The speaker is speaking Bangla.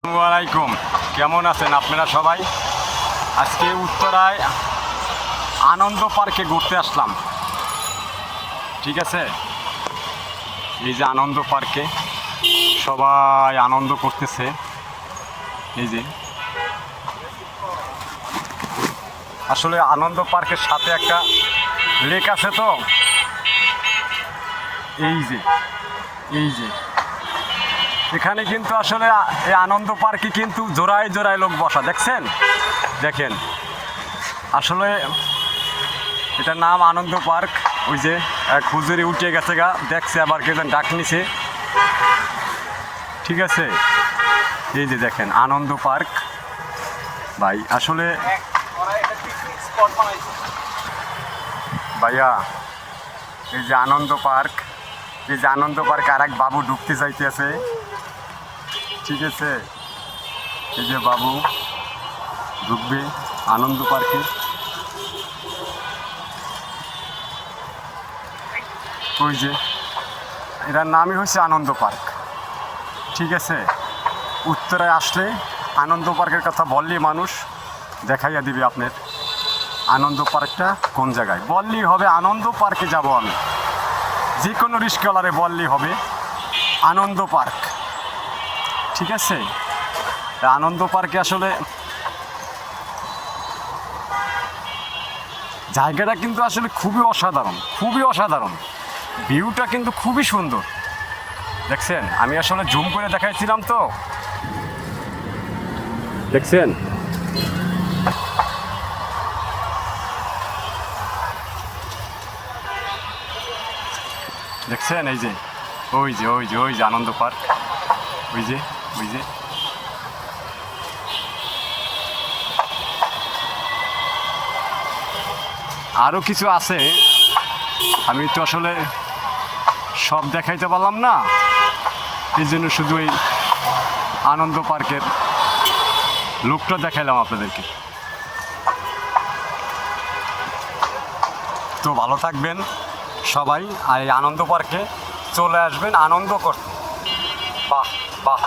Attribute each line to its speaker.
Speaker 1: আসসালামু আলাইকুম, কেমন আছেন আপনারা সবাই? আজকে উত্তরায় আনন্দ পার্কে ঘুরতে আসলাম। ঠিক আছে, এই যে আনন্দ পার্কে সবাই আনন্দ করতেছে। এই যে আসলে আনন্দ পার্কের সাথে একটা লেক আছে, তো এই যে এই যে এখানে কিন্তু আসলে এই আনন্দ পার্কে কিন্তু জোড়ায় জোড়ায় লোক বসা, দেখছেন? দেখেন, আসলে এটার নাম আনন্দ পার্ক। ওই যে এক হুজুরি উঠে গেছে গা, দেখছে আবার কেউ ডাক নিছে। ঠিক আছে, এই যে দেখেন আনন্দ পার্ক। ভাই আসলে ভাইয়া, এই যে আনন্দ পার্ক, এই যে আনন্দ পার্কে আর এক বাবু ঢুকতে চাইতেছে। ঠিক আছে, এই যে বাবু ঢুকবে আনন্দ পার্কে। ওই যে এটার নামই হচ্ছে আনন্দ পার্ক। ঠিক আছে, উত্তরায় আসলে আনন্দ পার্কের কথা বললেই মানুষ দেখাইয়া দিবে আপনার আনন্দ পার্কটা কোন জায়গায়। বললেই হবে আনন্দ পার্কে যাব আমি, যে কোনো রিস্কওয়ালারে বললেই হবে আনন্দ পার্ক। ঠিক আছে, আনন্দ পার্কে আসলে জায়গাটা কিন্তু আসলে খুবই অসাধারণ, খুবই অসাধারণ। ভিউটা কিন্তু খুবই সুন্দর, দেখছেন? আমি আসলে জুম করে দেখাইছিলাম, তো দেখছেন? দেখছেন এই যে ওই যে ওই যে ওই যে আনন্দ পার্ক, ওই যে ওই যে আরও কিছু আছে, আমি তো আসলে সব দেখাইতে পারলাম না, এই জন্য শুধু এই আনন্দ পার্কের লুকটা দেখাইলাম আপনাদেরকে। তো ভালো থাকবেন সবাই, আর এই আনন্দ পার্কে চলে আসবেন আনন্দ করতে। বাহ বাহ।